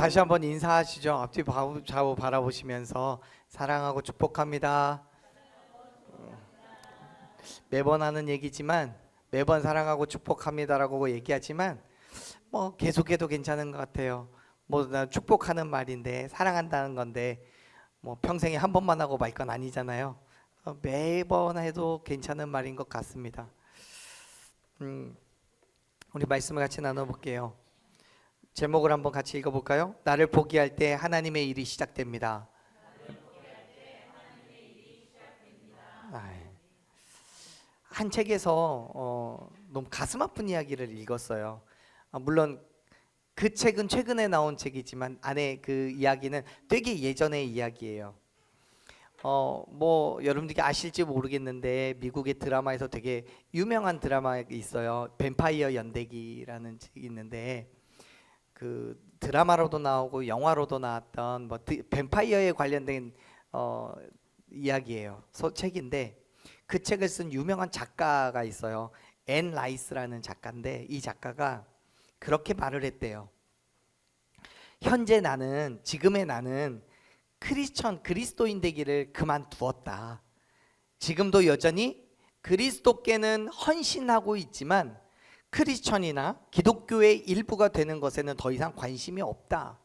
다시 한번 인사하시죠. 앞뒤 좌우 바라보시면서 사랑하고 축복합니다. 매번 하는 얘기지만 매번 사랑하고 축복합니다라고 얘기하지만 뭐 계속해도 괜찮은 것 같아요. 뭐 나 축복하는 말인데 사랑한다는 건데 뭐 평생에 한 번만 하고 말 건 아니잖아요. 매번 해도 괜찮은 말인 것 같습니다. 우리 말씀을 같이 나눠볼게요. 제목을 한번 같이 읽어볼까요? 나를 포기할 때 하나님의 일이 시작됩니다. 한 책에서 너무 가슴 아픈 이야기를 읽었어요. 물론 그 책은 최근에 나온 책이지만 안에 그 이야기는 되게 예전의 이야기예요. 뭐 여러분들이 아실지 모르겠는데 미국의 드라마에서 되게 유명한 드라마가 있어요. 뱀파이어 연대기라는 책이 있는데 그 드라마로도 나오고 영화로도 나왔던 뭐 뱀파이어에 관련된 이야기예요. 책인데 그 책을 쓴 유명한 작가가 있어요. 앤 라이스라는 작가인데 이 작가가 그렇게 말을 했대요. 현재 나는, 지금의 나는 그리스도인 되기를 그만두었다. 지금도 여전히 그리스도께는 헌신하고 있지만 크리스천이나 기독교의 일부가 되는 것에는 더 이상 관심이 없다.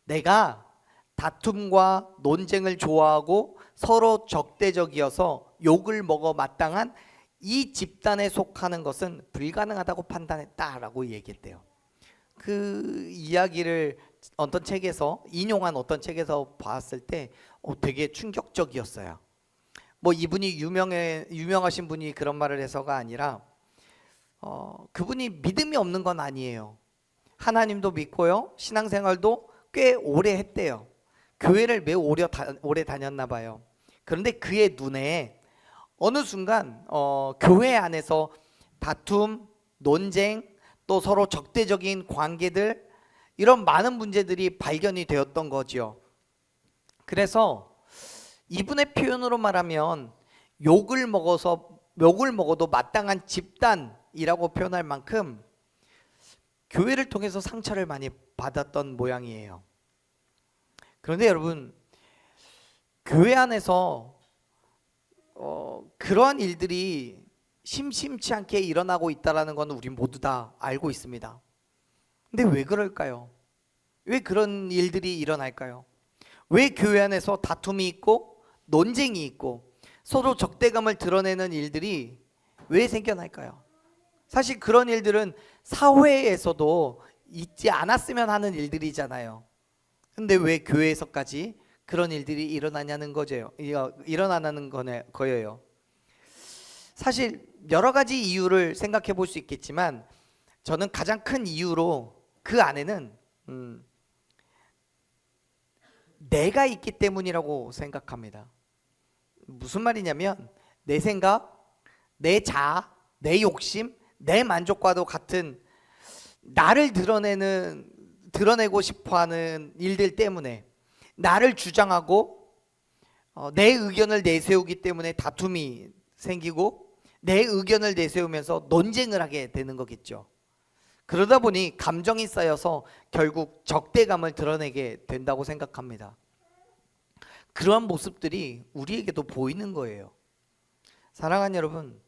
내가 다툼과 논쟁을 좋아하고 서로 적대적이어서 욕을 먹어 마땅한 이 집단에 속하는 것은 불가능하다고 판단했다라고 얘기했대요. 그 이야기를 어떤 책에서 인용한 어떤 책에서 봤을 때 되게 충격적이었어요. 뭐 이분이 유명하신 분이 그런 말을 해서가 아니라 그분이 믿음이 없는 건 아니에요. 하나님도 믿고요. 신앙생활도 꽤 오래 했대요. 교회를 매우 오래 다녔나 봐요. 그런데 그의 눈에 어느 순간 교회 안에서 다툼, 논쟁, 또 서로 적대적인 관계들 이런 많은 문제들이 발견이 되었던 거죠. 그래서 이분의 표현으로 말하면 욕을 먹어도 마땅한 집단이라고 표현할 만큼 교회를 통해서 상처를 많이 받았던 모양이에요. 그런데 여러분, 교회 안에서 그러한 일들이 심심치 않게 일어나고 있다는 건 우리 모두 다 알고 있습니다. 근데 왜 그럴까요? 왜 그런 일들이 일어날까요? 왜 교회 안에서 다툼이 있고 논쟁이 있고 서로 적대감을 드러내는 일들이 왜 생겨날까요? 사실 그런 일들은 사회에서도 있지 않았으면 하는 일들이잖아요. 근데 왜 교회에서까지 그런 일들이 일어나냐는 거죠. 일어나는 거예요. 사실 여러 가지 이유를 생각해 볼 수 있겠지만 저는 가장 큰 이유로 그 안에는 내가 있기 때문이라고 생각합니다. 무슨 말이냐면 내 생각, 내 자아, 내 욕심, 내 만족과도 같은 나를 드러내고 싶어하는 일들 때문에 나를 주장하고 내 의견을 내세우기 때문에 다툼이 생기고 내 의견을 내세우면서 논쟁을 하게 되는 거겠죠. 그러다 보니 감정이 쌓여서 결국 적대감을 드러내게 된다고 생각합니다. 그러한 모습들이 우리에게도 보이는 거예요. 사랑하는 여러분,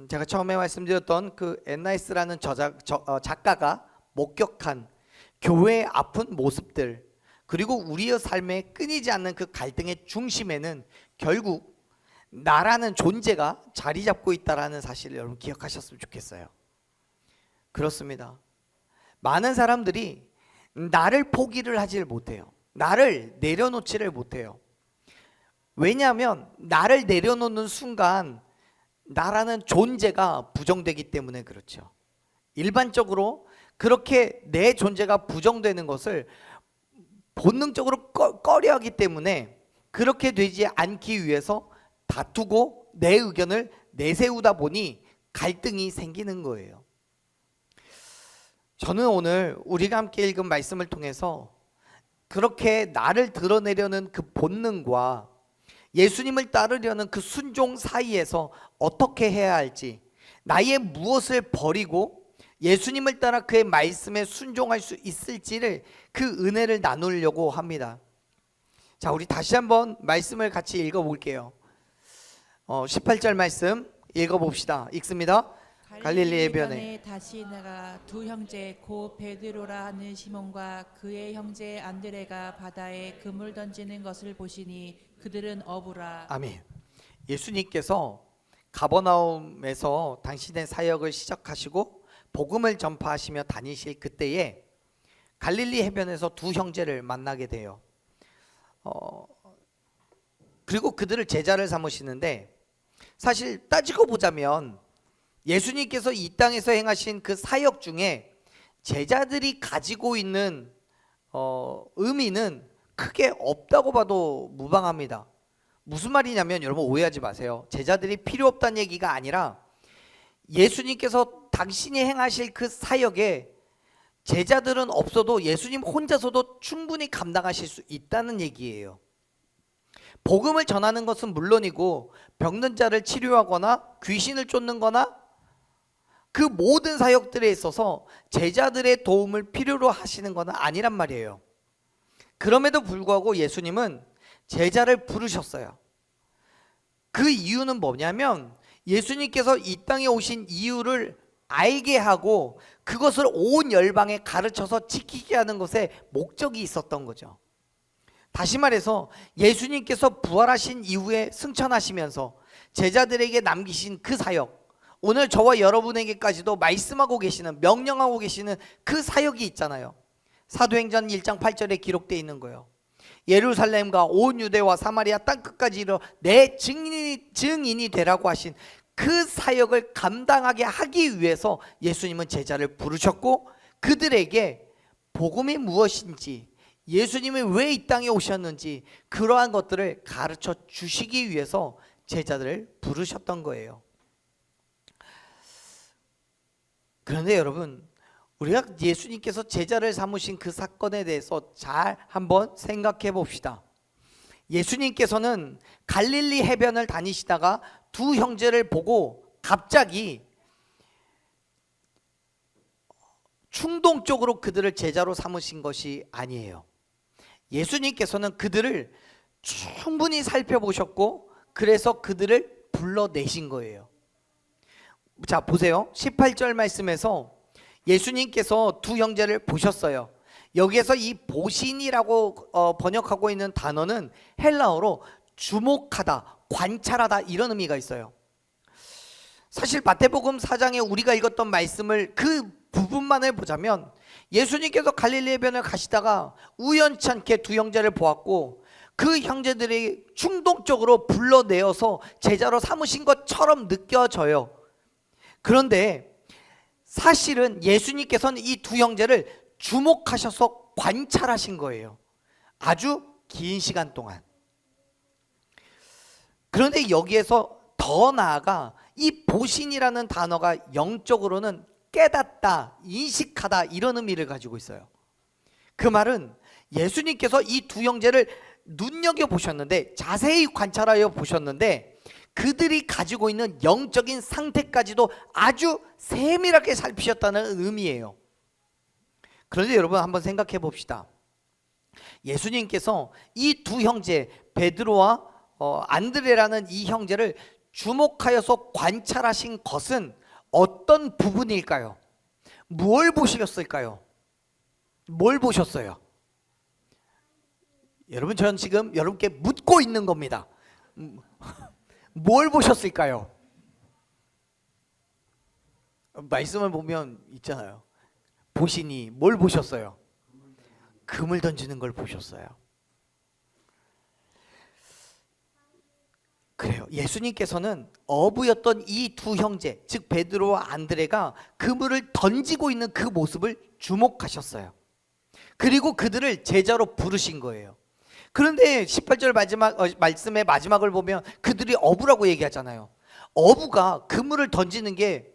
제가 처음에 말씀드렸던 그 앤라이스라는 작가가 목격한 교회의 아픈 모습들, 그리고 우리의 삶에 끊이지 않는 그 갈등의 중심에는 결국 나라는 존재가 자리 잡고 있다는 사실을 여러분 기억하셨으면 좋겠어요. 그렇습니다. 많은 사람들이 나를 포기를 하질 못해요. 나를 내려놓지를 못해요. 왜냐하면 나를 내려놓는 순간 나라는 존재가 부정되기 때문에 그렇죠. 일반적으로 그렇게 내 존재가 부정되는 것을 본능적으로 꺼려하기 때문에 그렇게 되지 않기 위해서 다투고 내 의견을 내세우다 보니 갈등이 생기는 거예요. 저는 오늘 우리가 함께 읽은 말씀을 통해서 그렇게 나를 드러내려는 그 본능과 예수님을 따르려는 그 순종 사이에서 어떻게 해야 할지, 나의 무엇을 버리고 예수님을 따라 그의 말씀에 순종할 수 있을지를, 그 은혜를 나누려고 합니다. 자, 우리 다시 한번 말씀을 같이 읽어볼게요. 18절 말씀 읽어봅시다. 읽습니다. 갈릴리 해변에 다시 나가 두 형제 고 베드로라 하는 시몬과 그의 형제 안드레가 바다에 그물 던지는 것을 보시니 그들은 어부라. 아멘. 예수님께서 가버나움에서 당신의 사역을 시작하시고 복음을 전파하시며 다니실 그때에 갈릴리 해변에서 두 형제를 만나게 돼요. 그리고 그들을 제자를 삼으시는데, 사실 따지고 보자면 예수님께서 이 땅에서 행하신 그 사역 중에 제자들이 가지고 있는 의미는 크게 없다고 봐도 무방합니다. 무슨 말이냐면, 여러분 오해하지 마세요. 제자들이 필요 없다는 얘기가 아니라 예수님께서 당신이 행하실 그 사역에 제자들은 없어도 예수님 혼자서도 충분히 감당하실 수 있다는 얘기예요. 복음을 전하는 것은 물론이고 병든 자를 치료하거나 귀신을 쫓는 거나 그 모든 사역들에 있어서 제자들의 도움을 필요로 하시는 것은 아니란 말이에요. 그럼에도 불구하고 예수님은 제자를 부르셨어요. 그 이유는 뭐냐면, 예수님께서 이 땅에 오신 이유를 알게 하고 그것을 온 열방에 가르쳐서 지키게 하는 것에 목적이 있었던 거죠. 다시 말해서 예수님께서 부활하신 이후에 승천하시면서 제자들에게 남기신 그 사역, 오늘 저와 여러분에게까지도 말씀하고 계시는, 명령하고 계시는 그 사역이 있잖아요. 사도행전 1장 8절에 기록되어 있는 거예요. 예루살렘과 온 유대와 사마리아 땅끝까지 이르러 내 증인이 되라고 하신 그 사역을 감당하게 하기 위해서 예수님은 제자를 부르셨고, 그들에게 복음이 무엇인지, 예수님이 왜 이 땅에 오셨는지 그러한 것들을 가르쳐 주시기 위해서 제자들을 부르셨던 거예요. 그런데 여러분, 우리가 예수님께서 제자를 삼으신 그 사건에 대해서 잘 한번 생각해 봅시다. 예수님께서는 갈릴리 해변을 다니시다가 두 형제를 보고 갑자기 충동적으로 그들을 제자로 삼으신 것이 아니에요. 예수님께서는 그들을 충분히 살펴보셨고 그래서 그들을 불러내신 거예요. 자, 보세요. 18절 말씀에서 예수님께서 두 형제를 보셨어요. 여기에서 이 보신이라고 번역하고 있는 단어는 헬라어로 주목하다, 관찰하다 이런 의미가 있어요. 사실 마태복음 4장에 우리가 읽었던 말씀을 그 부분만을 보자면, 예수님께서 갈릴리 해변을 가시다가 우연치 않게 두 형제를 보았고 그 형제들이 충동적으로 불러내어서 제자로 삼으신 것처럼 느껴져요. 그런데 사실은 예수님께서는 이 두 형제를 주목하셔서 관찰하신 거예요. 아주 긴 시간 동안. 그런데 여기에서 더 나아가 이 보신이라는 단어가 영적으로는 깨닫다, 인식하다 이런 의미를 가지고 있어요. 그 말은 예수님께서 이 두 형제를 눈여겨보셨는데, 자세히 관찰하여 보셨는데 그들이 가지고 있는 영적인 상태까지도 아주 세밀하게 살피셨다는 의미예요. 그런데 여러분 한번 생각해 봅시다. 예수님께서 이 두 형제 베드로와 안드레라는 이 형제를 주목하여서 관찰하신 것은 어떤 부분일까요? 뭘 보셨을까요? 뭘 보셨어요? 여러분, 저는 지금 여러분께 묻고 있는 겁니다. 뭘 보셨을까요? 말씀을 보면 있잖아요. 보시니 뭘 보셨어요? 금을 던지는 걸 보셨어요. 그래요. 예수님께서는 어부였던 이 두 형제, 즉 베드로와 안드레가 그물을 던지고 있는 그 모습을 주목하셨어요. 그리고 그들을 제자로 부르신 거예요. 그런데 18절 말씀의 마지막을 보면 그들이 어부라고 얘기하잖아요. 어부가 그물을 던지는 게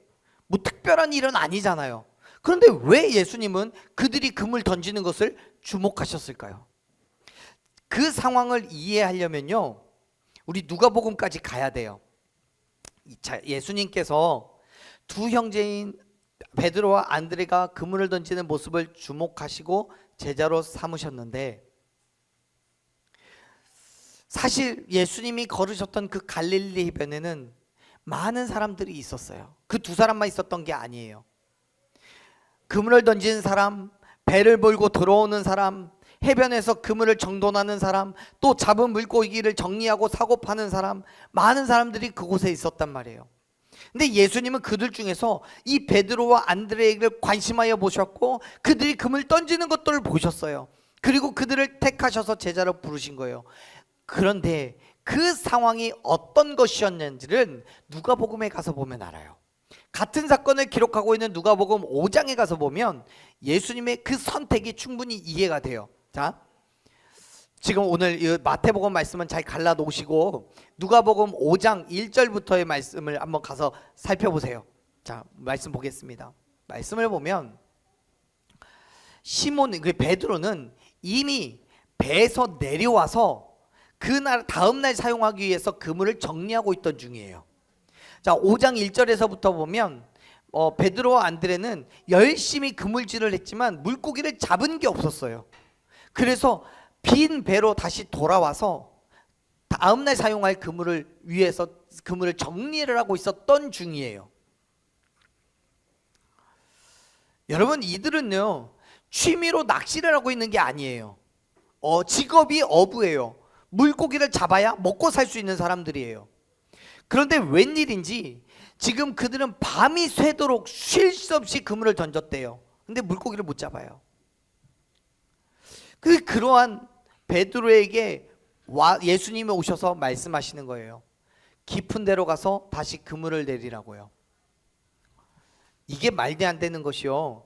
뭐 특별한 일은 아니잖아요. 그런데 왜 예수님은 그들이 금을 던지는 것을 주목하셨을까요? 그 상황을 이해하려면요, 우리 누가복음까지 가야 돼요. 자, 예수님께서 두 형제인 베드로와 안드레가 그물을 던지는 모습을 주목하시고 제자로 삼으셨는데, 사실 예수님이 걸으셨던 그 갈릴리 해변에는 많은 사람들이 있었어요. 그 두 사람만 있었던 게 아니에요. 그물을 던지는 사람, 배를 몰고 들어오는 사람, 해변에서 그물을 정돈하는 사람, 또 잡은 물고기를 정리하고 사고 파는 사람, 많은 사람들이 그곳에 있었단 말이에요. 근데 예수님은 그들 중에서 이 베드로와 안드레를 관심하여 보셨고 그들이 그물 던지는 것들을 보셨어요. 그리고 그들을 택하셔서 제자로 부르신 거예요. 그런데 그 상황이 어떤 것이었는지를 누가복음에 가서 보면 알아요. 같은 사건을 기록하고 있는 누가복음 5장에 가서 보면 예수님의 그 선택이 충분히 이해가 돼요. 자, 지금 오늘 이 마태복음 말씀은 잘 갈라 놓으시고 누가복음 5장 1절부터의 말씀을 한번 가서 살펴보세요. 자, 말씀 보겠습니다. 말씀을 보면 시몬, 그 베드로는 이미 배에서 내려와서 그날 다음날 사용하기 위해서 그물을 정리하고 있던 중이에요. 자, 5장 1절에서부터 보면 베드로와 안드레는 열심히 그물질을 했지만 물고기를 잡은 게 없었어요. 그래서 빈 배로 다시 돌아와서 다음날 사용할 그물을 위해서 그물을 정리를 하고 있었던 중이에요. 여러분, 이들은요 취미로 낚시를 하고 있는 게 아니에요. 직업이 어부예요. 물고기를 잡아야 먹고 살 수 있는 사람들이에요. 그런데 웬일인지 지금 그들은 밤이 새도록 쉴 수 없이 그물을 던졌대요. 근데 물고기를 못 잡아요. 그러한 베드로에게 예수님이 오셔서 말씀하시는 거예요. 깊은 데로 가서 다시 그물을 내리라고요. 이게 말도 안 되는 것이요.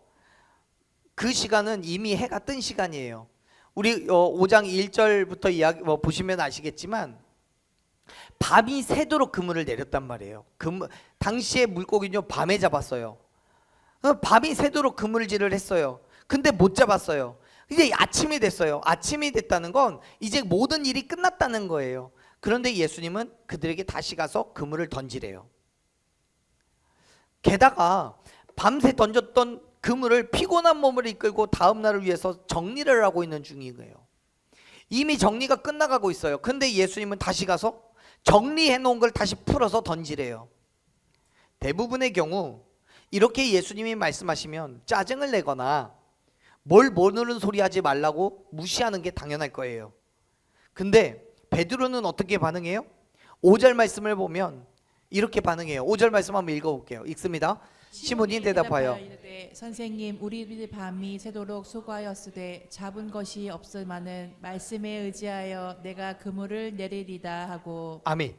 그 시간은 이미 해가 뜬 시간이에요. 우리 5장 1절부터 이야기 보시면 아시겠지만 밤이 새도록 그물을 내렸단 말이에요. 당시에 물고기는요 밤에 잡았어요. 밤이 새도록 그물질을 했어요. 근데 못 잡았어요. 이제 아침이 됐어요. 아침이 됐다는 건 이제 모든 일이 끝났다는 거예요. 그런데 예수님은 그들에게 다시 가서 그물을 던지래요. 게다가 밤새 던졌던 그물을 피곤한 몸을 이끌고 다음 날을 위해서 정리를 하고 있는 중인 거예요. 이미 정리가 끝나가고 있어요. 근데 예수님은 다시 가서 정리해 놓은 걸 다시 풀어서 던지래요. 대부분의 경우 이렇게 예수님이 말씀하시면 짜증을 내거나 뭘 모르는 소리 하지 말라고 무시하는 게 당연할 거예요. 근데 베드로는 어떻게 반응해요? 5절 말씀을 보면 이렇게 반응해요. 5절 말씀 한번 읽어볼게요. 읽습니다. 시몬이 대답하여 이르되 선생님, 우리들 밤이 새도록 수고하였으되 잡은 것이 없을만은 말씀에 의지하여 내가 그물을 내리리다 하고. 아멘.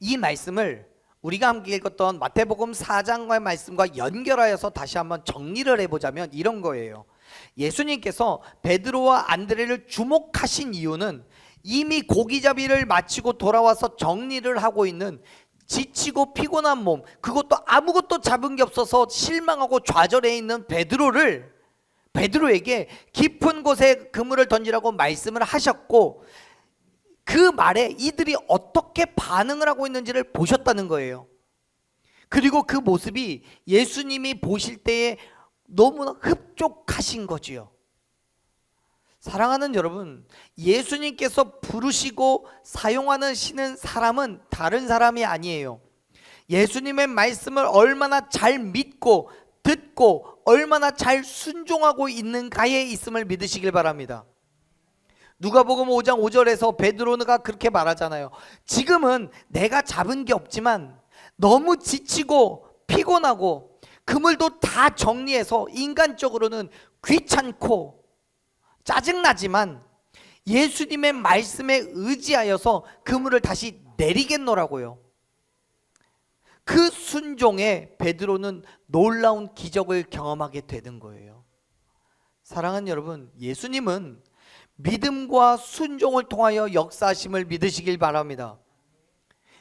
이 말씀을 우리가 함께 읽었던 마태복음 4장의 말씀과 연결하여서 다시 한번 정리를 해보자면 이런 거예요. 예수님께서 베드로와 안드레를 주목하신 이유는 이미 고기잡이를 마치고 돌아와서 정리를 하고 있는 지치고 피곤한 몸, 그것도 아무것도 잡은 게 없어서 실망하고 좌절해 있는 베드로에게 깊은 곳에 그물을 던지라고 말씀을 하셨고, 그 말에 이들이 어떻게 반응을 하고 있는지를 보셨다는 거예요. 그리고 그 모습이 예수님이 보실 때에 너무나 흡족하신 거지요. 사랑하는 여러분, 예수님께서 부르시고 사용하는 사람은 다른 사람이 아니에요. 예수님의 말씀을 얼마나 잘 믿고 듣고 얼마나 잘 순종하고 있는가에 있음을 믿으시길 바랍니다. 누가복음 5장 5절에서 베드로가 그렇게 말하잖아요. 지금은 내가 잡은 게 없지만 너무 지치고 피곤하고 그물도 다 정리해서 인간적으로는 귀찮고 짜증나지만 예수님의 말씀에 의지하여서 그물을 다시 내리겠노라고요. 그 순종에 베드로는 놀라운 기적을 경험하게 되는 거예요. 사랑하는 여러분, 예수님은 믿음과 순종을 통하여 역사하심을 믿으시길 바랍니다.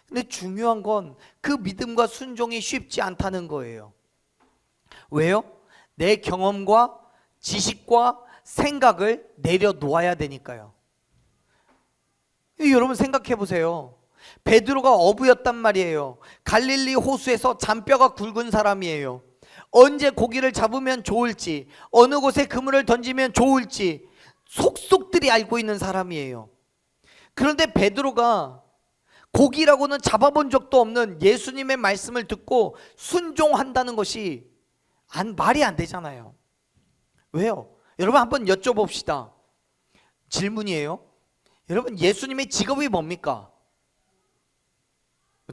근데 중요한 건 그 믿음과 순종이 쉽지 않다는 거예요. 왜요? 내 경험과 지식과 생각을 내려놓아야 되니까요. 여러분 생각해 보세요. 베드로가 어부였단 말이에요. 갈릴리 호수에서 잔뼈가 굵은 사람이에요. 언제 고기를 잡으면 좋을지, 어느 곳에 그물을 던지면 좋을지 속속들이 알고 있는 사람이에요. 그런데 베드로가 고기라고는 잡아본 적도 없는 예수님의 말씀을 듣고 순종한다는 것이 말이 안 되잖아요. 왜요? 여러분 한번 여쭤봅시다. 질문이에요. 여러분 예수님의 직업이 뭡니까?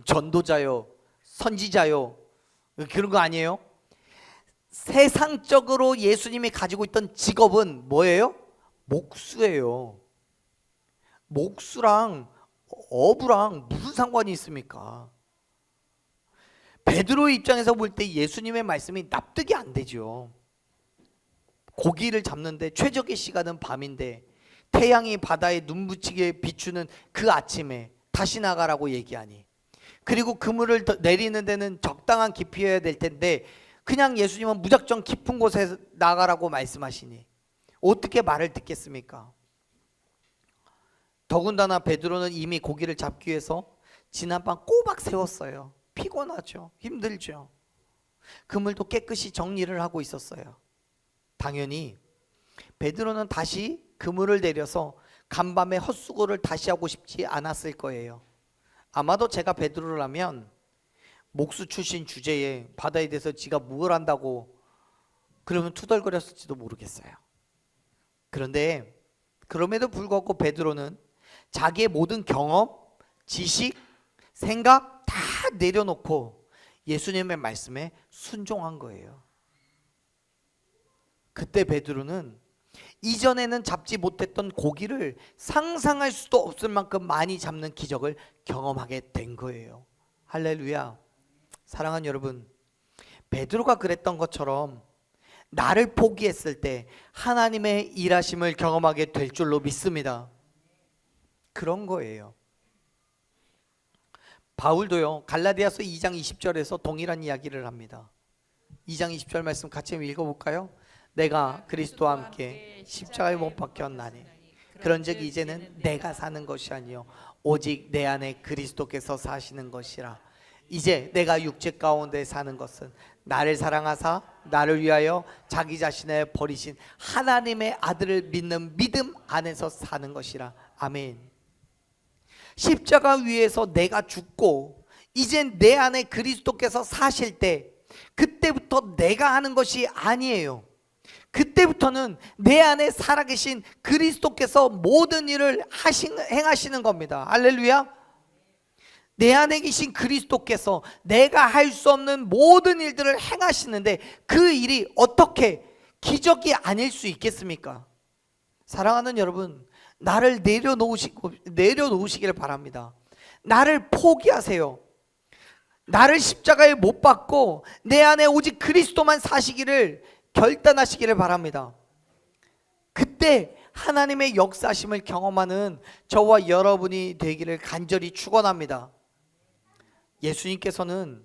전도자요, 선지자요, 그런 거 아니에요? 세상적으로 예수님이 가지고 있던 직업은 뭐예요? 목수예요. 목수랑 어부랑 무슨 상관이 있습니까? 베드로의 입장에서 볼 때 예수님의 말씀이 납득이 안 되죠. 고기를 잡는데 최적의 시간은 밤인데 태양이 바다에 눈부시게 비추는 그 아침에 다시 나가라고 얘기하니, 그리고 그물을 내리는 데는 적당한 깊이여야 될 텐데 그냥 예수님은 무작정 깊은 곳에 나가라고 말씀하시니 어떻게 말을 듣겠습니까? 더군다나 베드로는 이미 고기를 잡기 위해서 지난밤 꼬박 세웠어요. 피곤하죠. 힘들죠. 그물도 깨끗이 정리를 하고 있었어요. 당연히 베드로는 다시 그물을 내려서 간밤에 헛수고를 다시 하고 싶지 않았을 거예요. 아마도 제가 베드로라면 목수 출신 주제에 바다에 대해서 지가 뭘 안다고 그러면 투덜거렸을지도 모르겠어요. 그런데 그럼에도 불구하고 베드로는 자기의 모든 경험, 지식, 생각 다 내려놓고 예수님의 말씀에 순종한 거예요. 그때 베드로는 이전에는 잡지 못했던 고기를 상상할 수도 없을 만큼 많이 잡는 기적을 경험하게 된 거예요. 할렐루야. 사랑하는 여러분, 베드로가 그랬던 것처럼 나를 포기했을 때 하나님의 일하심을 경험하게 될 줄로 믿습니다. 그런 거예요. 바울도요, 갈라디아서 2장 20절에서 동일한 이야기를 합니다. 2장 20절 말씀 같이 읽어볼까요? 내가 그리스도와 함께 십자가에 못 박혔나니 그런즉 이제는 내가 사는 것이 아니요 오직 내 안에 그리스도께서 사시는 것이라. 이제 내가 육체 가운데 사는 것은 나를 사랑하사 나를 위하여 자기 자신을 버리신 하나님의 아들을 믿는 믿음 안에서 사는 것이라. 아멘. 십자가 위에서 내가 죽고 이젠 내 안에 그리스도께서 사실 때, 그때부터 내가 하는 것이 아니에요. 그때부터는 내 안에 살아계신 그리스도께서 모든 일을 행하시는 겁니다. 할렐루야. 내 안에 계신 그리스도께서 내가 할 수 없는 모든 일들을 행하시는데 그 일이 어떻게 기적이 아닐 수 있겠습니까? 사랑하는 여러분, 나를 내려놓으시기를 바랍니다. 나를 포기하세요. 나를 십자가에 못 박고 내 안에 오직 그리스도만 사시기를 결단하시기를 바랍니다. 그때 하나님의 역사심을 경험하는 저와 여러분이 되기를 간절히 축원합니다. 예수님께서는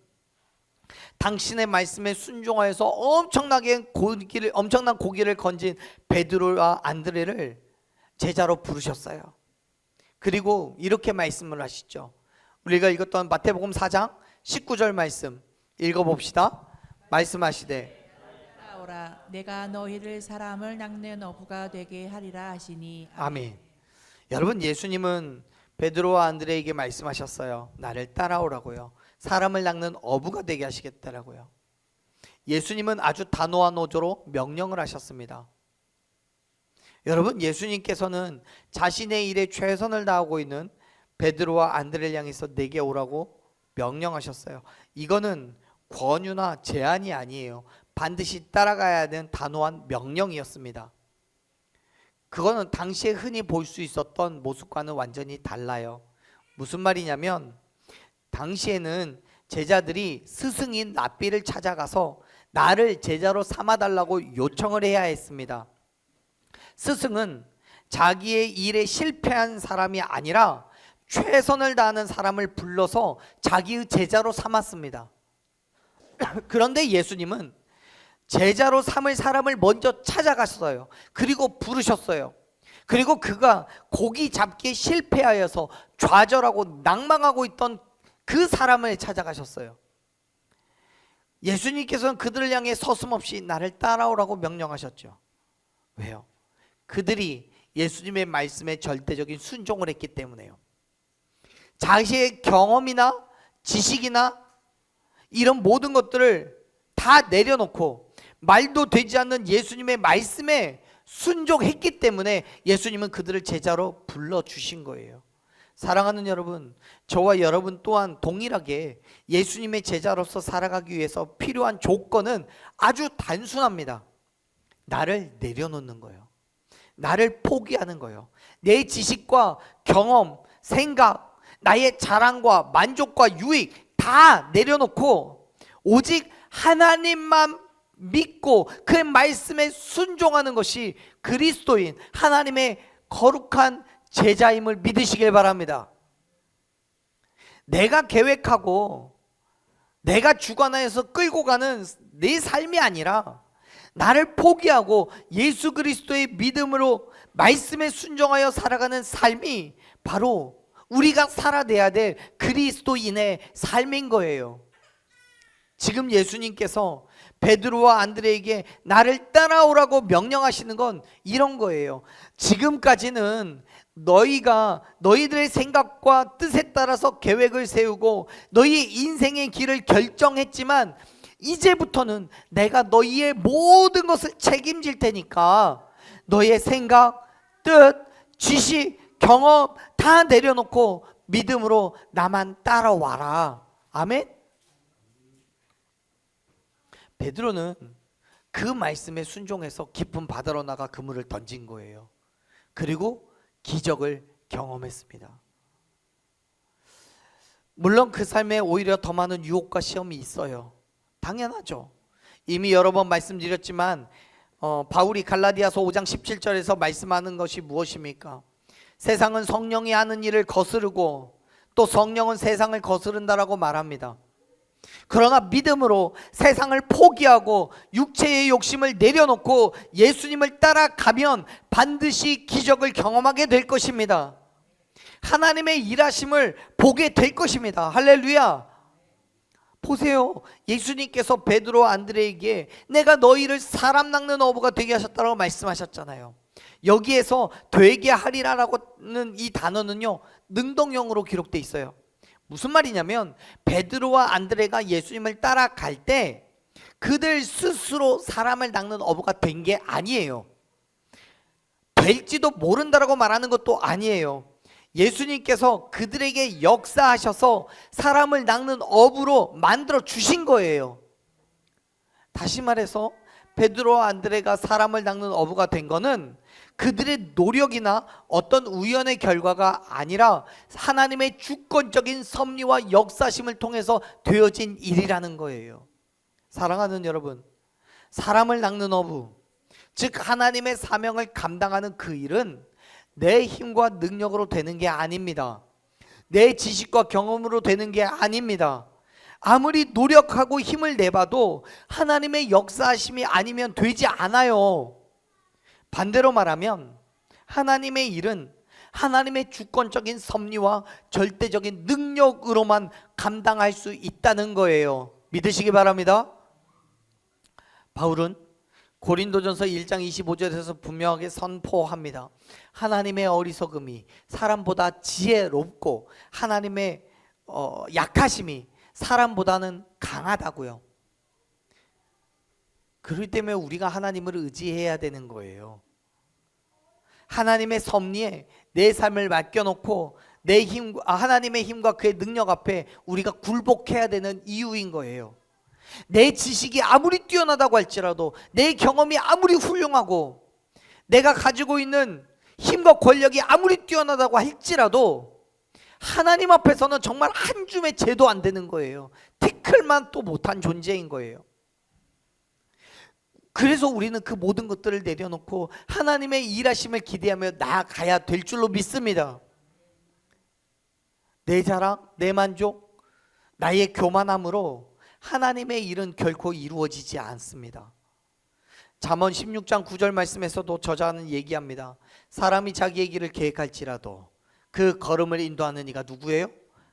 당신의 말씀에 순종하여서 엄청난 고기를 건진 베드로와 안드레를 제자로 부르셨어요. 그리고 이렇게 말씀을 하시죠. 우리가 읽었던 마태복음 4장 19절 말씀 읽어봅시다. 말씀하시되 따오라 내가 너희를 사람을 낚는 어부가 되게 하리라 하시니. 아멘. 여러분, 예수님은 베드로와 안드레에게 말씀하셨어요. 나를 따라오라고요. 사람을 낚는 어부가 되게 하시겠다라고요. 예수님은 아주 단호한 어조로 명령을 하셨습니다. 여러분, 예수님께서는 자신의 일에 최선을 다하고 있는 베드로와 안드레를 향해서 내게 오라고 명령하셨어요. 이거는 권유나 제안이 아니에요. 반드시 따라가야 하는 단호한 명령이었습니다. 그거는 당시에 흔히 볼 수 있었던 모습과는 완전히 달라요. 무슨 말이냐면 당시에는 제자들이 스승인 랍비를 찾아가서 나를 제자로 삼아달라고 요청을 해야 했습니다. 스승은 자기의 일에 실패한 사람이 아니라 최선을 다하는 사람을 불러서 자기의 제자로 삼았습니다. 그런데 예수님은 제자로 삼을 사람을 먼저 찾아갔어요. 그리고 부르셨어요. 그리고 그가 고기 잡기에 실패하여서 좌절하고 낭망하고 있던 그 사람을 찾아가셨어요. 예수님께서는 그들을 향해 서슴없이 나를 따라오라고 명령하셨죠. 왜요? 그들이 예수님의 말씀에 절대적인 순종을 했기 때문에요. 자신의 경험이나 지식이나 이런 모든 것들을 다 내려놓고 말도 되지 않는 예수님의 말씀에 순종했기 때문에 예수님은 그들을 제자로 불러주신 거예요. 사랑하는 여러분, 저와 여러분 또한 동일하게 예수님의 제자로서 살아가기 위해서 필요한 조건은 아주 단순합니다. 나를 내려놓는 거예요. 나를 포기하는 거예요. 내 지식과 경험, 생각, 나의 자랑과 만족과 유익 다 내려놓고 오직 하나님만 믿고 그 말씀에 순종하는 것이 그리스도인 하나님의 거룩한 제자임을 믿으시길 바랍니다. 내가 계획하고 내가 주관하여서 끌고 가는 내 삶이 아니라 나를 포기하고 예수 그리스도의 믿음으로 말씀에 순종하여 살아가는 삶이 바로 우리가 살아내야 될 그리스도인의 삶인 거예요. 지금 예수님께서 베드로와 안드레에게 나를 따라오라고 명령하시는 건 이런 거예요. 지금까지는 너희가 너희들의 생각과 뜻에 따라서 계획을 세우고 너희의 인생의 길을 결정했지만 이제부터는 내가 너희의 모든 것을 책임질 테니까 너희의 생각, 뜻, 지식, 경험 다 내려놓고 믿음으로 나만 따라와라. 아멘. 베드로는 그 말씀에 순종해서 깊은 바다로 나가 그물을 던진 거예요. 그리고 기적을 경험했습니다. 물론 그 삶에 오히려 더 많은 유혹과 시험이 있어요. 당연하죠. 이미 여러 번 말씀드렸지만 바울이 갈라디아서 5장 17절에서 말씀하는 것이 무엇입니까? 세상은 성령이 하는 일을 거스르고 또 성령은 세상을 거스른다라고 말합니다. 그러나 믿음으로 세상을 포기하고 육체의 욕심을 내려놓고 예수님을 따라가면 반드시 기적을 경험하게 될 것입니다. 하나님의 일하심을 보게 될 것입니다. 할렐루야. 보세요. 예수님께서 베드로 안드레에게 내가 너희를 사람 낚는 어부가 되게 하셨다고 말씀하셨잖아요. 여기에서 되게 하리라라는 이 단어는요 능동형으로 기록되어 있어요. 무슨 말이냐면 베드로와 안드레가 예수님을 따라갈 때 그들 스스로 사람을 낚는 어부가 된 게 아니에요. 될지도 모른다라고 말하는 것도 아니에요. 예수님께서 그들에게 역사하셔서 사람을 낚는 어부로 만들어 주신 거예요. 다시 말해서 베드로와 안드레가 사람을 낚는 어부가 된 거는 그들의 노력이나 어떤 우연의 결과가 아니라 하나님의 주권적인 섭리와 역사심을 통해서 되어진 일이라는 거예요. 사랑하는 여러분, 사람을 낚는 어부, 즉 하나님의 사명을 감당하는 그 일은 내 힘과 능력으로 되는 게 아닙니다. 내 지식과 경험으로 되는 게 아닙니다. 아무리 노력하고 힘을 내봐도 하나님의 역사하심이 아니면 되지 않아요. 반대로 말하면 하나님의 일은 하나님의 주권적인 섭리와 절대적인 능력으로만 감당할 수 있다는 거예요. 믿으시기 바랍니다. 바울은 고린도전서 1장 25절에서 분명하게 선포합니다. 하나님의 어리석음이 사람보다 지혜롭고 하나님의 약하심이 사람보다는 강하다고요. 그렇기 때문에 우리가 하나님을 의지해야 되는 거예요. 하나님의 섭리에 내 삶을 맡겨놓고 내 하나님의 힘과 그의 능력 앞에 우리가 굴복해야 되는 이유인 거예요. 내 지식이 아무리 뛰어나다고 할지라도 내 경험이 아무리 훌륭하고 내가 가지고 있는 힘과 권력이 아무리 뛰어나다고 할지라도 하나님 앞에서는 정말 한 줌의 재도 안 되는 거예요. 티끌만 또 못한 존재인 거예요. 그래서 우리는 그 모든 것들을 내려놓고 하나님의 일하심을 기대하며 나아가야 될 줄로 믿습니다. 내 자랑, 내 만족, 나의 교만함으로 하나님의 일은 결코 이루어지지 않습니다. 잠언 16장 9절 말씀에서도 저자는 얘기합니다. 사람이 자기의 길을 계획할지라도 그 걸음을 인도하는 이가 누구예요?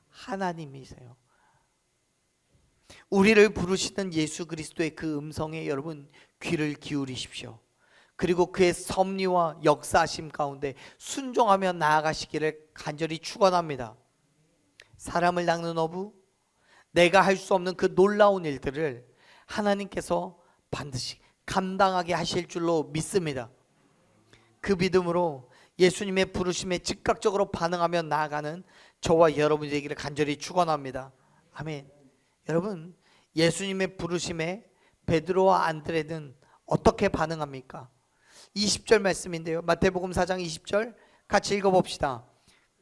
하나님이세요. 우리를 부르시는 예수 그리스도의 그 음성에 여러분 귀를 기울이십시오. 그리고 그의 섭리와 역사하심 가운데 순종하며 나아가시기를 간절히 축원합니다. 사람을 낚는 어부, 내가 할 수 없는 그 놀라운 일들을 하나님께서 반드시 감당하게 하실 줄로 믿습니다. 그 믿음으로 예수님의 부르심에 즉각적으로 반응하며 나아가는 저와 여러분이 되기를 간절히 축원합니다. 아멘. 여러분, 예수님의 부르심에 베드로와 안드레는 어떻게 반응합니까? 20절 말씀인데요. 마태복음 4장 20절 같이 읽어봅시다.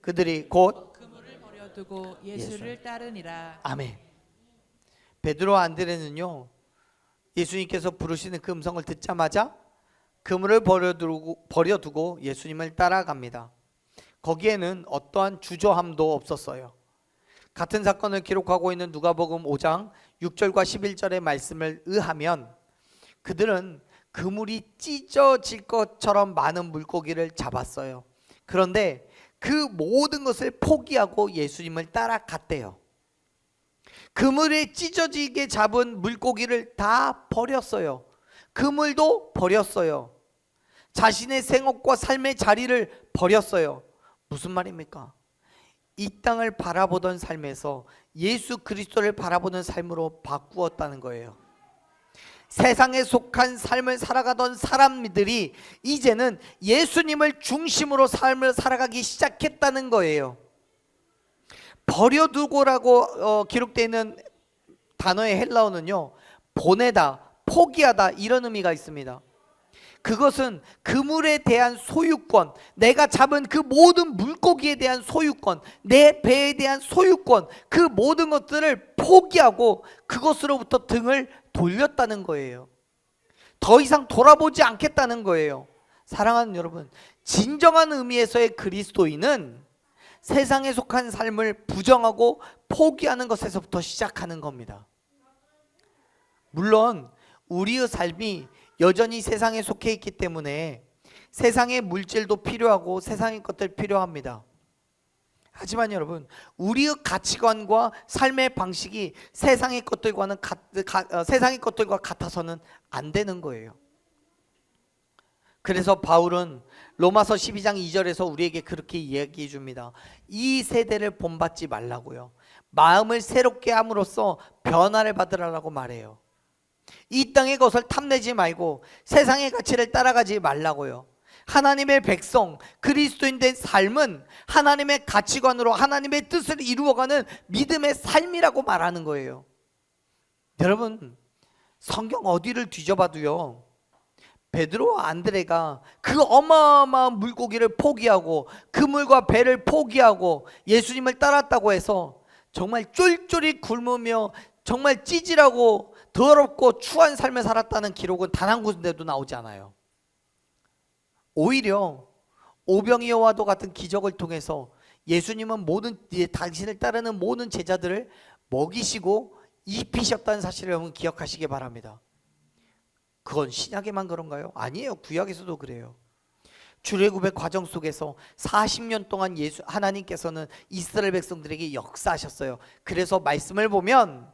그들이 곧 그물을 버려두고 예수를 따르니라. 아멘. 베드로와 안드레는요, 예수님께서 부르시는 그 음성을 듣자마자 그물을 버려두고 예수님을 따라갑니다. 거기에는 어떠한 주저함도 없었어요. 같은 사건을 기록하고 있는 누가복음 5장 6절과 11절의 말씀을 의하면 그들은 그물이 찢어질 것처럼 많은 물고기를 잡았어요. 그런데 그 모든 것을 포기하고 예수님을 따라갔대요. 그물에 찢어지게 잡은 물고기를 다 버렸어요. 그물도 버렸어요. 자신의 생업과 삶의 자리를 버렸어요. 무슨 말입니까? 이 땅을 바라보던 삶에서 예수 그리스도를 바라보는 삶으로 바꾸었다는 거예요. 세상에 속한 삶을 살아가던 사람들이 이제는 예수님을 중심으로 삶을 살아가기 시작했다는 거예요. 버려두고라고 기록되어 있는 단어의 헬라어는요, 보내다, 포기하다 이런 의미가 있습니다. 그것은 그물에 대한 소유권, 내가 잡은 그 모든 물고기에 대한 소유권, 내 배에 대한 소유권, 그 모든 것들을 포기하고 그것으로부터 등을 돌렸다는 거예요. 더 이상 돌아보지 않겠다는 거예요. 사랑하는 여러분, 진정한 의미에서의 그리스도인은 세상에 속한 삶을 부정하고 포기하는 것에서부터 시작하는 겁니다. 물론 우리의 삶이 여전히 세상에 속해 있기 때문에 세상의 물질도 필요하고 세상의 것들 필요합니다. 하지만 여러분, 우리의 가치관과 삶의 방식이 세상의 것들과 같아서는 안 되는 거예요. 그래서 바울은 로마서 12장 2절에서 우리에게 그렇게 이야기해 줍니다. 이 세대를 본받지 말라고요. 마음을 새롭게 함으로써 변화를 받으라고 말해요. 이 땅의 것을 탐내지 말고 세상의 가치를 따라가지 말라고요. 하나님의 백성, 그리스도인 된 삶은 하나님의 가치관으로 하나님의 뜻을 이루어가는 믿음의 삶이라고 말하는 거예요. 여러분, 성경 어디를 뒤져봐도요, 베드로와 안드레가 그 어마어마한 물고기를 포기하고 그물과 배를 포기하고 예수님을 따랐다고 해서 정말 쫄쫄이 굶으며 정말 찌질하고 더럽고 추한 삶을 살았다는 기록은 단 한 군데도 나오지 않아요. 오히려 오병이어와도 같은 기적을 통해서 예수님은 당신을 따르는 모든 제자들을 먹이시고 입히셨다는 사실을 여러분 기억하시기 바랍니다. 그건 신약에만 그런가요? 아니에요. 구약에서도 그래요. 출애굽의 과정 속에서 40년 동안 하나님께서는 이스라엘 백성들에게 역사하셨어요. 그래서 말씀을 보면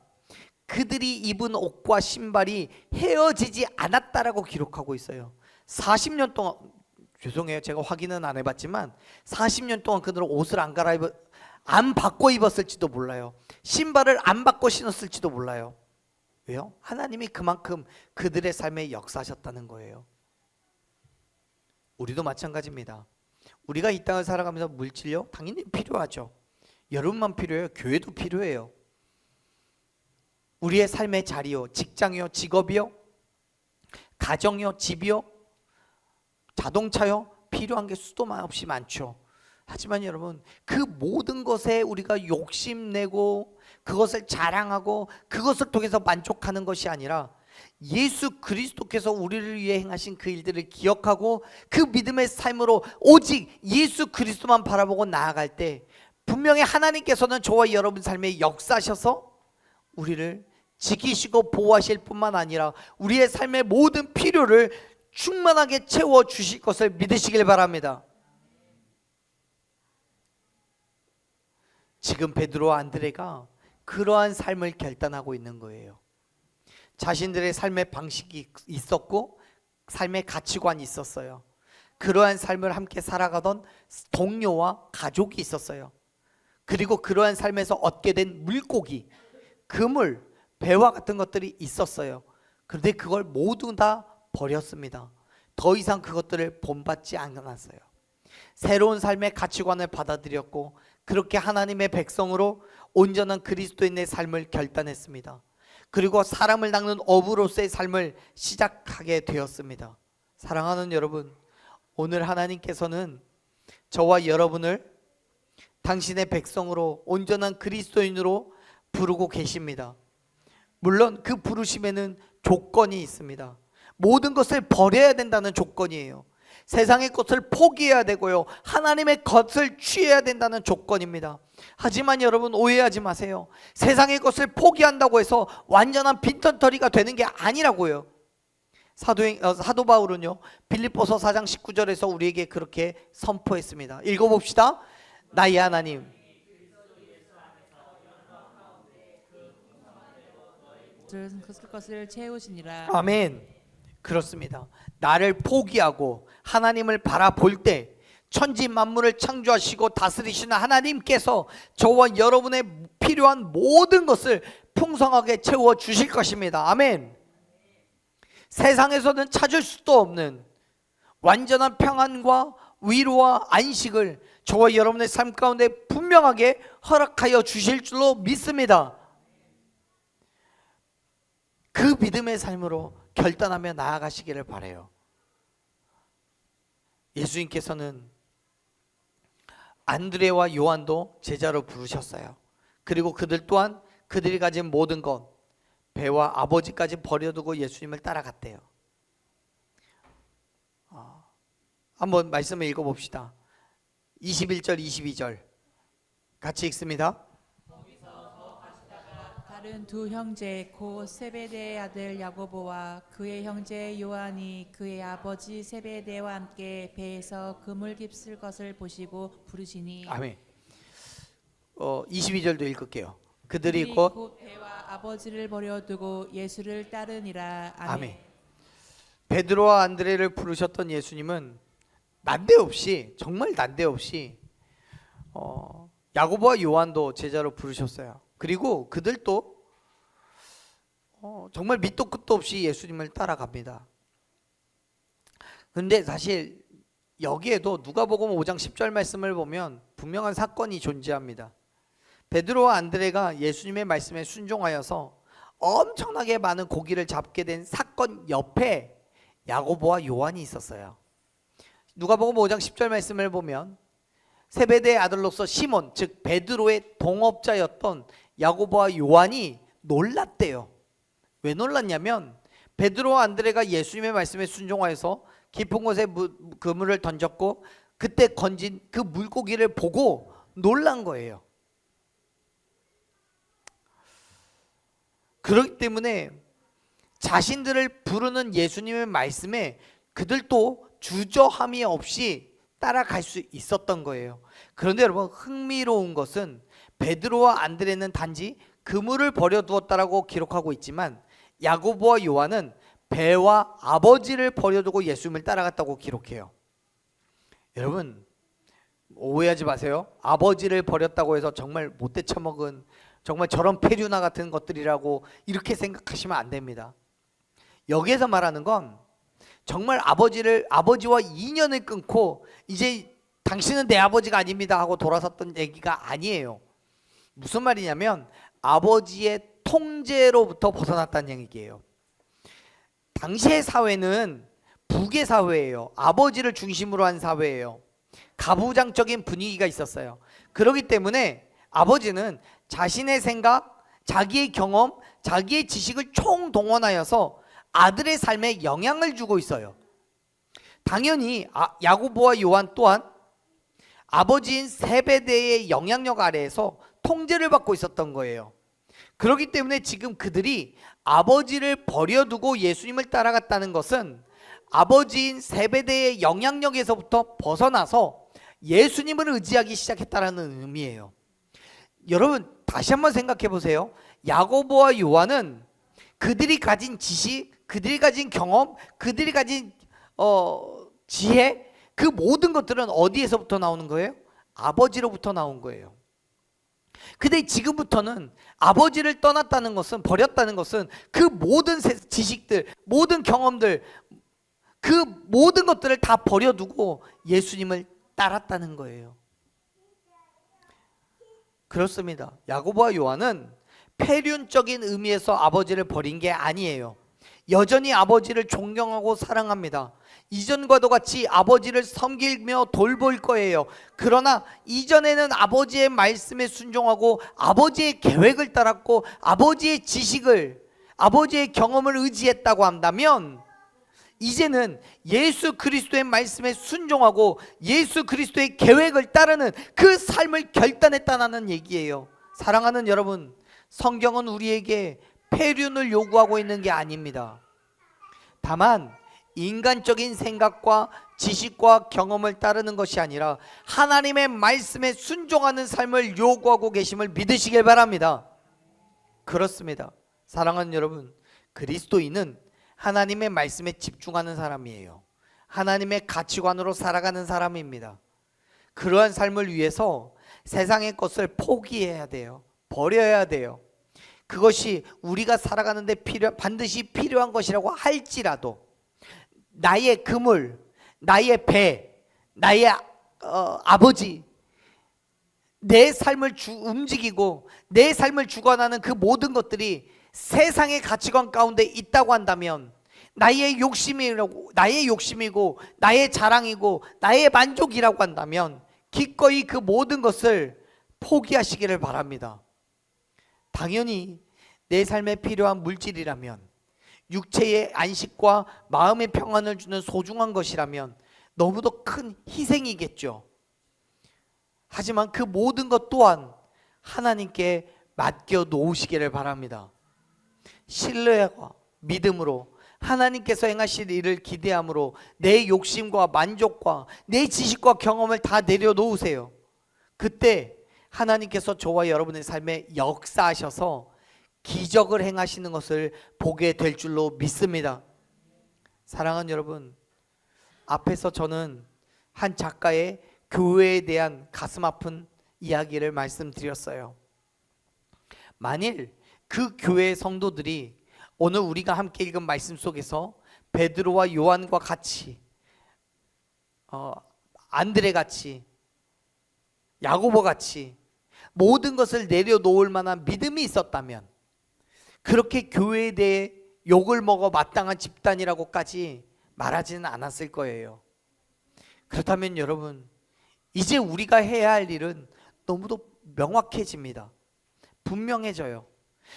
그들이 입은 옷과 신발이 헤어지지 않았다라고 기록하고 있어요. 40년 동안, 죄송해요, 제가 확인은 안 해봤지만 40년 동안 그들은 옷을 안 바꿔 입었을지도 몰라요. 신발을 안 바꿔 신었을지도 몰라요. 왜요? 하나님이 그만큼 그들의 삶에 역사하셨다는 거예요. 우리도 마찬가지입니다. 우리가 이 땅을 살아가면서 물질요? 당연히 필요하죠. 여러분만 필요해요. 교회도 필요해요. 우리의 삶의 자리요, 직장이요, 직업이요, 가정이요, 집이요, 자동차요, 필요한 게 수도 없이 많죠. 하지만 여러분, 그 모든 것에 우리가 욕심내고 그것을 자랑하고 그것을 통해서 만족하는 것이 아니라 예수 그리스도께서 우리를 위해 행하신 그 일들을 기억하고 그 믿음의 삶으로 오직 예수 그리스도만 바라보고 나아갈 때 분명히 하나님께서는 저와 여러분 삶에 역사하셔서 우리를 지키시고 보호하실 뿐만 아니라 우리의 삶의 모든 필요를 충만하게 채워주실 것을 믿으시길 바랍니다. 지금 베드로와 안드레가 그러한 삶을 결단하고 있는 거예요. 자신들의 삶의 방식이 있었고 삶의 가치관이 있었어요. 그러한 삶을 함께 살아가던 동료와 가족이 있었어요. 그리고 그러한 삶에서 얻게 된 물고기, 그물, 배와 같은 것들이 있었어요. 그런데 그걸 모두 다 버렸습니다. 더 이상 그것들을 본받지 않았어요. 새로운 삶의 가치관을 받아들였고 그렇게 하나님의 백성으로 온전한 그리스도인의 삶을 결단했습니다. 그리고 사람을 낚는 어부로서의 삶을 시작하게 되었습니다. 사랑하는 여러분, 오늘 하나님께서는 저와 여러분을 당신의 백성으로 온전한 그리스도인으로 부르고 계십니다. 물론 그 부르심에는 조건이 있습니다. 모든 것을 버려야 된다는 조건이에요. 세상의 것을 포기해야 되고요, 하나님의 것을 취해야 된다는 조건입니다. 하지만 여러분, 오해하지 마세요. 세상의 것을 포기한다고 해서 완전한 빈털터리가 되는 게 아니라고요. 사도 바울은요, 빌립보서 4장 19절에서 우리에게 그렇게 선포했습니다. 읽어봅시다. 나의 하나님, 그것을 채우시니라. 아멘. 그렇습니다. 나를 포기하고 하나님을 바라볼 때 천지 만물을 창조하시고 다스리시는 하나님께서 저와 여러분의 필요한 모든 것을 풍성하게 채워 주실 것입니다. 아멘. 세상에서는 찾을 수도 없는 완전한 평안과 위로와 안식을 저와 여러분의 삶 가운데 분명하게 허락하여 주실 줄로 믿습니다. 그 믿음의 삶으로 결단하며 나아가시기를 바라요. 예수님께서는 안드레와 요한도 제자로 부르셨어요. 그리고 그들 또한 그들이 가진 모든 것, 배와 아버지까지 버려두고 예수님을 따라갔대요. 한번 말씀을 읽어봅시다. 21절 22절 같이 읽습니다. 다른 두 형제 곧 세베대의 아들 야고보와 그의 형제 요한이 그의 아버지 세베대와 함께 배에서 그물 깊을 것을 보시고 부르시니. 아멘. 22절도 읽을게요. 그들이 곧 곧 배와 아버지를 버려두고 예수를 따르니라. 아멘. 아멘. 베드로와 안드레를 부르셨던 예수님은 난데없이, 정말 난데없이 야고보와 요한도 제자로 부르셨어요. 그리고 그들도 정말 밑도 끝도 없이 예수님을 따라갑니다. 근데 사실 여기에도 누가복음 5장 10절 말씀을 보면 분명한 사건이 존재합니다. 베드로와 안드레가 예수님의 말씀에 순종하여서 엄청나게 많은 고기를 잡게 된 사건 옆에 야고보와 요한이 있었어요. 누가복음 5장 10절 말씀을 보면 세베대의 아들로서 시몬, 즉 베드로의 동업자였던 야고보와 요한이 놀랐대요. 왜 놀랐냐면 베드로와 안드레가 예수님의 말씀에 순종하여서 깊은 곳에 그물을 던졌고 그때 건진 그 물고기를 보고 놀란 거예요. 그렇기 때문에 자신들을 부르는 예수님의 말씀에 그들도 주저함이 없이 따라갈 수 있었던 거예요. 그런데 여러분, 흥미로운 것은 베드로와 안드레는 단지 그물을 버려두었다라고 기록하고 있지만 야고보와 요한은 배와 아버지를 버려두고 예수님을 따라갔다고 기록해요. 여러분, 오해하지 마세요. 아버지를 버렸다고 해서 정말 못돼 처먹은, 정말 저런 페류나 같은 것들이라고 이렇게 생각하시면 안 됩니다. 여기에서 말하는 건 정말 아버지와 인연을 끊고 이제 당신은 내 아버지가 아닙니다 하고 돌아섰던 얘기가 아니에요. 무슨 말이냐면 아버지의 통제로부터 벗어났다는 얘기예요. 당시의 사회는 북의 사회예요. 아버지를 중심으로 한 사회예요. 가부장적인 분위기가 있었어요. 그렇기 때문에 아버지는 자신의 생각, 자기의 경험, 자기의 지식을 총동원하여서 아들의 삶에 영향을 주고 있어요. 당연히 야고보와 요한 또한 아버지인 세베대의 영향력 아래에서 통제를 받고 있었던 거예요. 그렇기 때문에 지금 그들이 아버지를 버려두고 예수님을 따라갔다는 것은 아버지인 세베대의 영향력에서부터 벗어나서 예수님을 의지하기 시작했다는 의미예요. 여러분 다시 한번 생각해 보세요. 야고보와 요한은 그들이 가진 지식, 그들이 가진 경험, 그들이 가진 지혜, 그 모든 것들은 어디에서부터 나오는 거예요? 아버지로부터 나온 거예요. 근데 지금부터는 아버지를 떠났다는 것은, 버렸다는 것은 그 모든 지식들, 모든 경험들, 그 모든 것들을 다 버려두고 예수님을 따랐다는 거예요. 그렇습니다. 야고보와 요한은 폐륜적인 의미에서 아버지를 버린 게 아니에요. 여전히 아버지를 존경하고 사랑합니다. 이전과도 같이 아버지를 섬기며 돌볼 거예요. 그러나 이전에는 아버지의 말씀에 순종하고 아버지의 계획을 따랐고 아버지의 지식을, 아버지의 경험을 의지했다고 한다면, 이제는 예수 그리스도의 말씀에 순종하고 예수 그리스도의 계획을 따르는 그 삶을 결단했다는 얘기예요. 사랑하는 여러분, 성경은 우리에게 폐륜을 요구하고 있는 게 아닙니다. 다만 인간적인 생각과 지식과 경험을 따르는 것이 아니라 하나님의 말씀에 순종하는 삶을 요구하고 계심을 믿으시길 바랍니다. 그렇습니다. 사랑하는 여러분, 그리스도인은 하나님의 말씀에 집중하는 사람이에요. 하나님의 가치관으로 살아가는 사람입니다. 그러한 삶을 위해서 세상의 것을 포기해야 돼요. 버려야 돼요. 그것이 우리가 살아가는데 반드시 필요한 것이라고 할지라도 나의 그물, 나의 배, 나의 아버지, 내 삶을 움직이고 내 삶을 주관하는 그 모든 것들이 세상의 가치관 가운데 있다고 한다면, 나의 욕심이고 나의 자랑이고 나의 만족이라고 한다면 기꺼이 그 모든 것을 포기하시기를 바랍니다. 당연히 내 삶에 필요한 물질이라면, 육체의 안식과 마음의 평안을 주는 소중한 것이라면 너무도 큰 희생이겠죠. 하지만 그 모든 것 또한 하나님께 맡겨 놓으시기를 바랍니다. 신뢰와 믿음으로 하나님께서 행하실 일을 기대함으로 내 욕심과 만족과 내 지식과 경험을 다 내려놓으세요. 그때 하나님께서 저와 여러분의 삶에 역사하셔서 기적을 행하시는 것을 보게 될 줄로 믿습니다. 사랑하는 여러분, 앞에서 저는 한 작가의 교회에 대한 가슴 아픈 이야기를 말씀드렸어요. 만일 그 교회의 성도들이 오늘 우리가 함께 읽은 말씀 속에서 베드로와 요한과 같이, 안드레 같이, 야고보 같이 모든 것을 내려놓을 만한 믿음이 있었다면, 그렇게 교회에 대해 욕을 먹어 마땅한 집단이라고까지 말하지는 않았을 거예요. 그렇다면 여러분, 이제 우리가 해야 할 일은 너무도 명확해집니다. 분명해져요.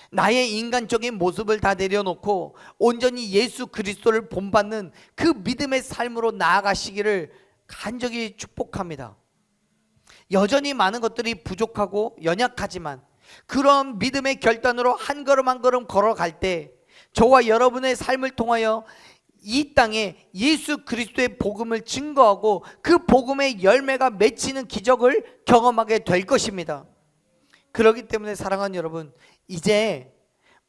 나의 인간적인 모습을 다 내려놓고 온전히 예수 그리스도를 본받는 그 믿음의 삶으로 나아가시기를 간절히 축복합니다. 여전히 많은 것들이 부족하고 연약하지만 그런 믿음의 결단으로 한 걸음 한 걸음 걸어갈 때 저와 여러분의 삶을 통하여 이 땅에 예수 그리스도의 복음을 증거하고 그 복음의 열매가 맺히는 기적을 경험하게 될 것입니다. 그렇기 때문에 사랑하는 여러분, 이제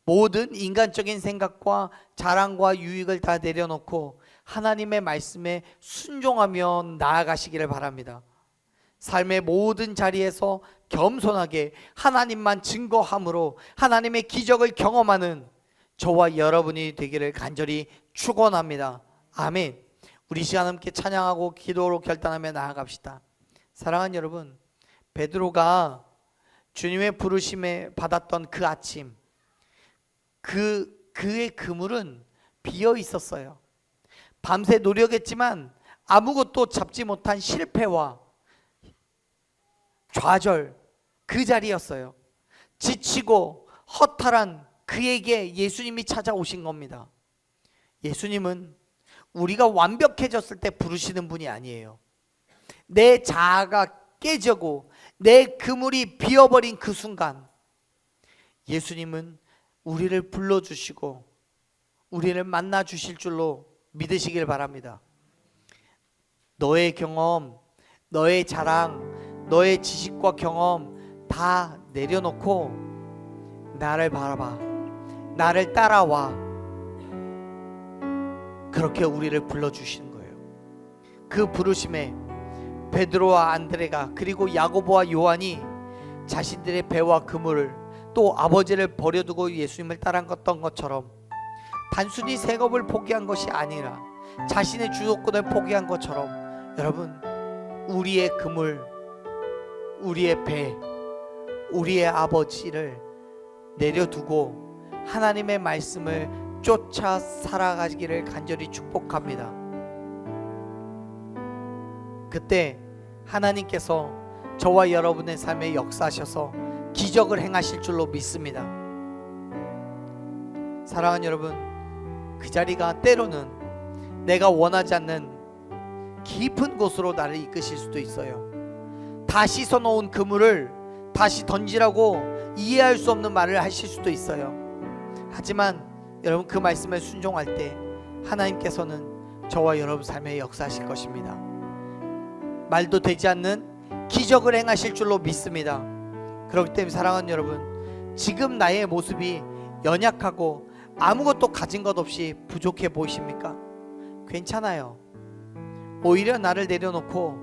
모든 인간적인 생각과 자랑과 유익을 다 내려놓고 하나님의 말씀에 순종하며 나아가시기를 바랍니다. 삶의 모든 자리에서 겸손하게 하나님만 증거함으로 하나님의 기적을 경험하는 저와 여러분이 되기를 간절히 축원합니다. 아멘. 우리 시간 함께 찬양하고 기도로 결단하며 나아갑시다. 사랑하는 여러분, 베드로가 주님의 부르심에 받았던 그 아침, 그의 그물은 비어 있었어요. 밤새 노력했지만 아무것도 잡지 못한 실패와 좌절, 그 자리였어요. 지치고 허탈한 그에게 예수님이 찾아오신 겁니다. 예수님은 우리가 완벽해졌을 때 부르시는 분이 아니에요. 내 자아가 깨지고 내 그물이 비어버린 그 순간 예수님은 우리를 불러주시고 우리를 만나 주실 줄로 믿으시길 바랍니다. 너의 경험, 너의 자랑, 너의 지식과 경험 다 내려놓고 나를 바라봐, 나를 따라와, 그렇게 우리를 불러주시는 거예요. 그 부르심에 베드로와 안드레가 그리고 야고보와 요한이 자신들의 배와 그물을 또 아버지를 버려두고 예수님을 따랐던 것처럼 단순히 생업을 포기한 것이 아니라 자신의 주도권을 포기한 것처럼, 여러분, 우리의 그물, 우리의 배, 우리의 아버지를 내려두고 하나님의 말씀을 쫓아 살아가기를 간절히 축복합니다. 그때 하나님께서 저와 여러분의 삶에 역사하셔서 기적을 행하실 줄로 믿습니다. 사랑하는 여러분, 그 자리가 때로는 내가 원하지 않는 깊은 곳으로 나를 이끄실 수도 있어요. 다 씻어놓은 그물을 다시 던지라고 이해할 수 없는 말을 하실 수도 있어요. 하지만 여러분, 그 말씀을 순종할 때 하나님께서는 저와 여러분 삶에 역사하실 것입니다. 말도 되지 않는 기적을 행하실 줄로 믿습니다. 그렇기 때문에 사랑하는 여러분, 지금 나의 모습이 연약하고 아무것도 가진 것 없이 부족해 보이십니까? 괜찮아요. 오히려 나를 내려놓고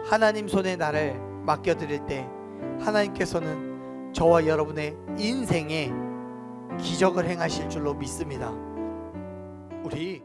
하나님 손에 나를 맡겨드릴 때 하나님께서는 저와 여러분의 인생에 기적을 행하실 줄로 믿습니다. 우리